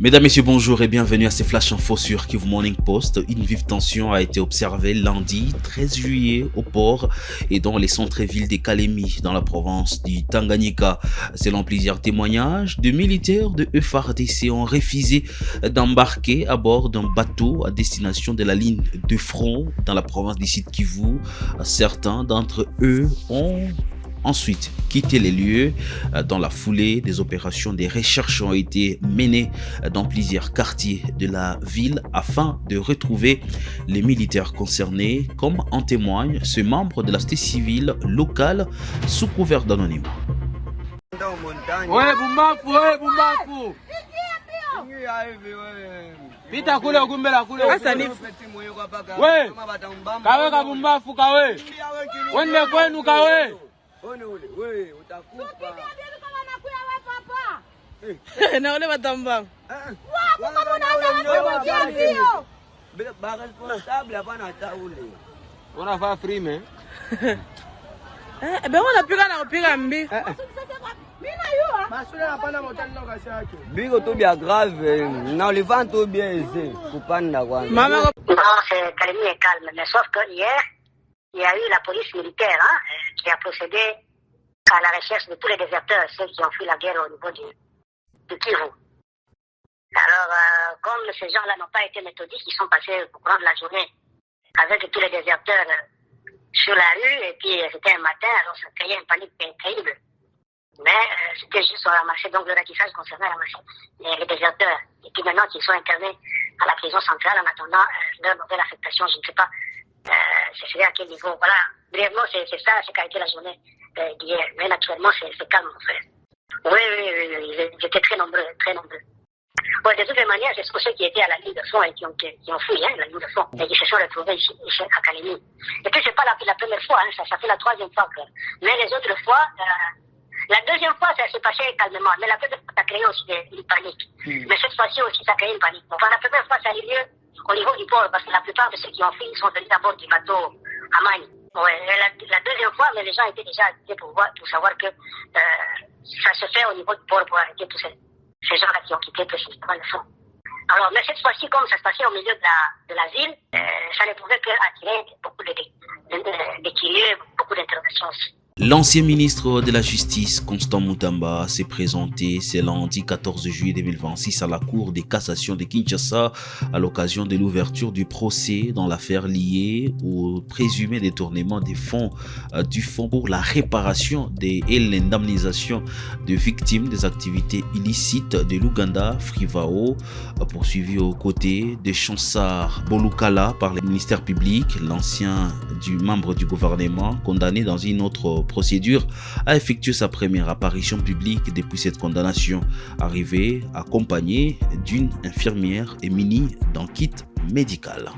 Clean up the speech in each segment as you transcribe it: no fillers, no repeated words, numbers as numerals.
Mesdames, Messieurs, bonjour et bienvenue à ces Flash Info sur Kivu Morning Post. Une vive tension a été observée lundi 13 juillet au port et dans les centres-villes des Kalemi dans la province du Tanganyika. Selon plusieurs témoignages, des militaires de FARDC ont refusé d'embarquer à bord d'un bateau à destination de la ligne de front dans la province du Sud Kivu. Certains d'entre eux ont ensuite quitté les lieux. Dans la foulée des opérations, des recherches ont été menées dans plusieurs quartiers de la ville afin de retrouver les militaires concernés, comme en témoigne ce membre de la société civile locale sous couvert d'anonymat. Ouais, Bumbafu. Pita kule ukumbela kule. We. Kawe ka Bumbafu kawe. Wende kwenu kawe. One ule, we utakufa. Na ule batamba. Wapo kama unaanza kukimbia. Ba responsable hapana hata ule. Unafaa free me. Bego unapiga na kupiga mbi. Bigo tout bien grave, non le vent tout bien ici, kupanda kwanza. Maman Non, c'est Kalemi est calme, mais sauf que hier, il y a eu la police militaire qui a procédé à la recherche de tous les déserteurs, ceux qui ont fui la guerre au niveau du Kivu. Alors, comme ces gens-là n'ont pas été méthodiques, ils sont passés au courant de la journée avec tous les déserteurs sur la rue, et puis c'était un matin, alors ça créait une panique incroyable. Mais c'était juste ramasser, donc le ratissage concernait ramasser les déserteurs. Et puis maintenant qu'ils sont internés à la prison centrale en attendant leur nouvelle affectation, je ne sais pas, c'est à quel niveau. Voilà, brièvement, c'est ça, c'est qu'a été la journée d'hier. Mais naturellement, c'est calme, mon frère. Oui, ils étaient très nombreux, très nombreux. Ouais, de toutes les manières, c'est ceux qui étaient à la ligne de fond et qui ont fui la ligne de fond et qui se sont retrouvés ici à Kalemi. Et puis, c'est pas la première fois, ça fait la troisième fois. Mais les autres fois, la deuxième fois, ça s'est passé calmement. Mais la première fois, ça a créé aussi une panique. Mais cette fois-ci aussi, ça a créé une panique. Enfin, la première fois, ça a eu lieu au niveau du port, parce que la plupart de ceux qui ont fui sont venus à bord du bateau Amani. Ouais, la deuxième fois, mais les gens étaient déjà avisés pour savoir que ça se fait au niveau du port pour arrêter tous ces gens-là qui ont quitté précisément le fond. Alors, mais cette fois-ci, comme ça se passait au milieu de la ville, ça ne pouvait qu'attirer beaucoup de curieux, beaucoup d'interrogations aussi. L'ancien ministre de la Justice, Constant Mutamba, s'est présenté ce lundi 14 juillet 2026 à la Cour de cassation de Kinshasa à l'occasion de l'ouverture du procès dans l'affaire liée au présumé détournement des fonds du Fonds pour la réparation et l'indemnisation de victimes des activités illicites de l'Ouganda, Frivao, poursuivi aux côtés de Chansar Bolukala par le ministère public, l'ancien membre du gouvernement, condamné dans une autre procédure, a effectué sa première apparition publique depuis cette condamnation, arrivée accompagnée d'une infirmière et munie d'un kit médical.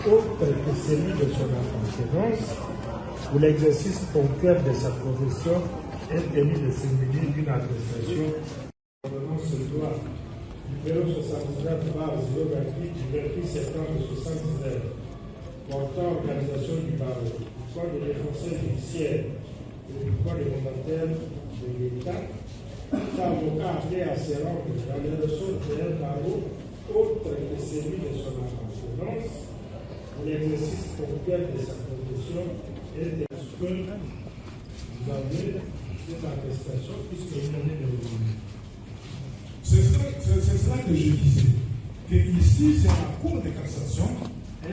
autre que celui de son appartenance, pour l'exercice ponctuel de sa profession, est tenu de se munir d'une attestation. Ce doit, numéro 69 bar 028 du 28 septembre 79, portant organisation du barreau, soit de défenseur judiciaire le pouvoir réglementaire de l'État, l'avocat appelé à se rendre dans le ressort d'un barreau autre que celui de son appartenance, l'exercice ponctuel de sa profession est ce que vous avez cette attestation puisque vous venez de le dire. C'est cela que je disais. Que ici, c'est la Cour de cassation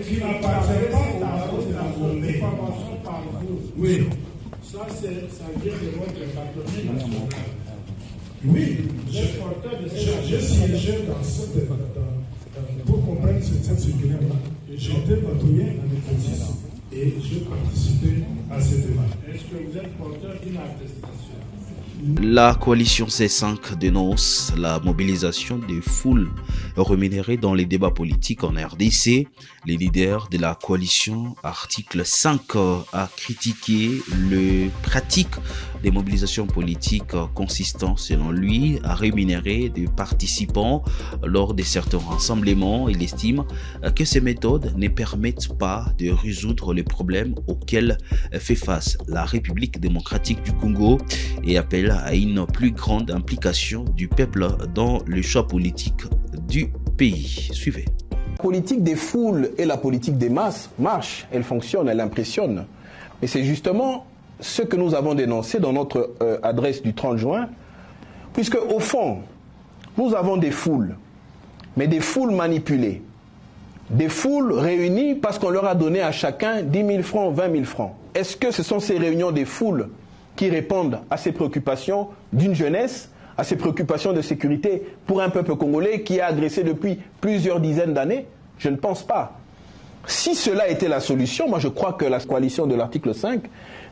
qui n'appartient pas au barreau de la journée. Par vous. Oui. Ça vient de votre partenaire national. Oui, j'ai siégé dans cette pour comprendre cette circulaire-là. J'ai été patrouillé en exercice et j'ai participé à ce débat. Est-ce que vous êtes porteur d'une attestation? La coalition C5 dénonce la mobilisation des foules rémunérées dans les débats politiques en RDC. Les leaders de la coalition article 5 a critiqué le pratique des mobilisations politiques consistant, selon lui, à rémunérer des participants lors de certains rassemblements. Il estime que ces méthodes ne permettent pas de résoudre les problèmes auxquels fait face la République démocratique du Congo et appelle à une plus grande implication du peuple dans le choix politique du pays. Suivez. La politique des foules et la politique des masses marche, elle fonctionne, elle impressionne. Et c'est justement ce que nous avons dénoncé dans notre adresse du 30 juin, puisque au fond, nous avons des foules, mais des foules manipulées, des foules réunies parce qu'on leur a donné à chacun 10 000 francs, 20 000 francs. Est-ce que ce sont ces réunions des foules qui répondent à ces préoccupations d'une jeunesse, à ces préoccupations de sécurité pour un peuple congolais qui est agressé depuis plusieurs dizaines d'années? Je ne pense pas. Si cela était la solution, moi je crois que la coalition de l'article 5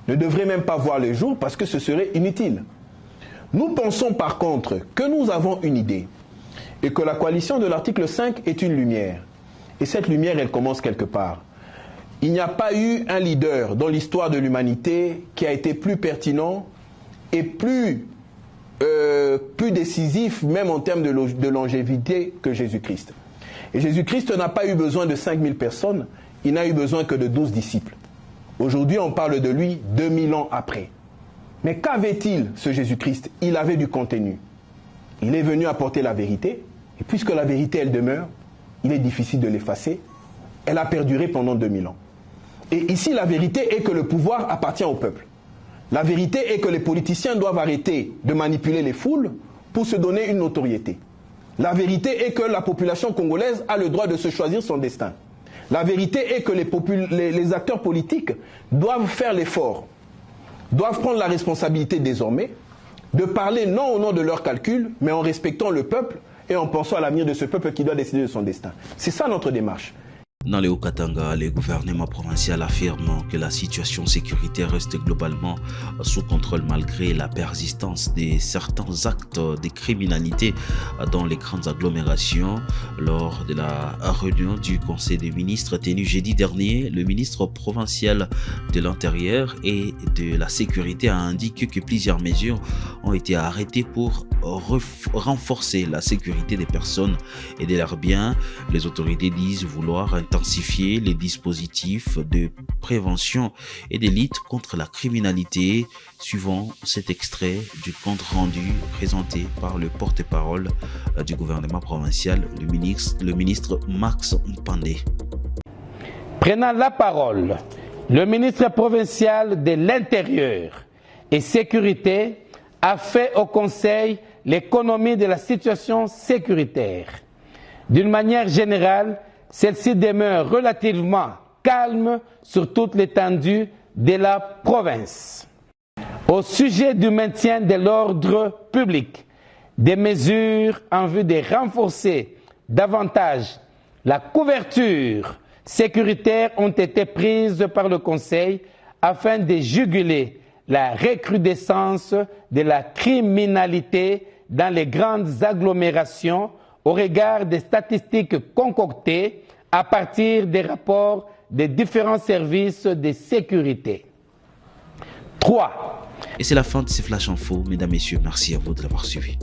ne devrait même pas voir le jour parce que ce serait inutile. Nous pensons par contre que nous avons une idée et que la coalition de l'article 5 est une lumière. Et cette lumière, elle commence quelque part. Il n'y a pas eu un leader dans l'histoire de l'humanité qui a été plus pertinent et plus décisif, même en termes de longévité, que Jésus-Christ. Et Jésus-Christ n'a pas eu besoin de 5000 personnes, il n'a eu besoin que de 12 disciples. Aujourd'hui, on parle de lui 2000 ans après. Mais qu'avait-il, ce Jésus-Christ? Il avait du contenu. Il est venu apporter la vérité, et puisque la vérité, elle demeure, il est difficile de l'effacer. Elle a perduré pendant 2000 ans. Et ici, la vérité est que le pouvoir appartient au peuple. La vérité est que les politiciens doivent arrêter de manipuler les foules pour se donner une notoriété. La vérité est que la population congolaise a le droit de se choisir son destin. La vérité est que les acteurs politiques doivent faire l'effort, doivent prendre la responsabilité désormais de parler non au nom de leurs calculs, mais en respectant le peuple et en pensant à l'avenir de ce peuple qui doit décider de son destin. C'est ça notre démarche. Dans le Haut-Katanga, le gouvernement provincial affirme que la situation sécuritaire reste globalement sous contrôle malgré la persistance de certains actes de criminalité dans les grandes agglomérations. Lors de la réunion du Conseil des ministres tenue jeudi dernier, le ministre provincial de l'Intérieur et de la Sécurité a indiqué que plusieurs mesures ont été arrêtées pour renforcer la sécurité des personnes et de leurs biens. Les autorités disent vouloir intensifier les dispositifs de prévention et de lutte contre la criminalité. Suivant cet extrait du compte rendu présenté par le porte-parole du gouvernement provincial, le ministre Max Mpandé. Prenant la parole, le ministre provincial de l'Intérieur et Sécurité a fait au Conseil l'économie de la situation sécuritaire. D'une manière générale, celle-ci demeure relativement calme sur toute l'étendue de la province. Au sujet du maintien de l'ordre public, des mesures en vue de renforcer davantage la couverture sécuritaire ont été prises par le Conseil afin de juguler la recrudescence de la criminalité dans les grandes agglomérations au regard des statistiques concoctées à partir des rapports des différents services de sécurité. 3. Et c'est la fin de ces Flash Info. Mesdames, Messieurs, merci à vous de l'avoir suivi.